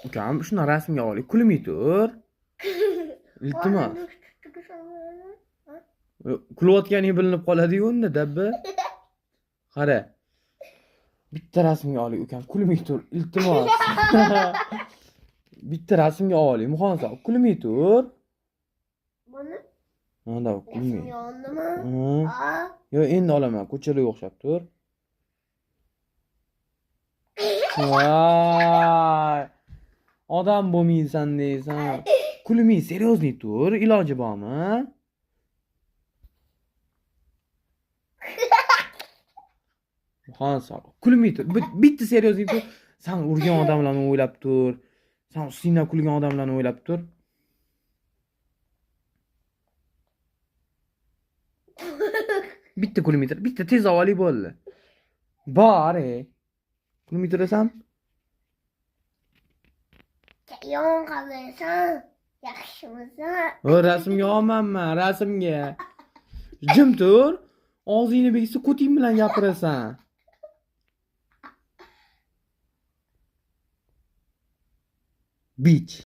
Ukam, shuni rasmga oling. Kulmay tur. Iltimos. Kulayotganing bilinib qoladi-yu unda, dabba. Qara. Bitta rasmga oling, ukam. Kulmay tur. Iltimos. Bitta rasmga oling. Muxonsa, kulmay tur. Buni Mana kulmay. yondimi? Yo, endi olaman. Ko'chalarga o'xshab tur. Voy. Odam bo'lmaysan deysan. Kulmay, seriozniy tur. Iloji bormi? Muxonsa, kulmay tur. Bitta seriozniy tur. Sen urgan odamlarni o'ylab tur. Sen ustingdan kulgan odamlarni o'ylab tur. Bitta kulmay tur. Bitta tez avvali bo'ldi. Bor, kulmay turasan? Yon qalasan. Yaxshimisan? Rasmga olmanman, rasmga. Jim tur. Og'zingni beksa qo'ting bilan gapirasan. Bich.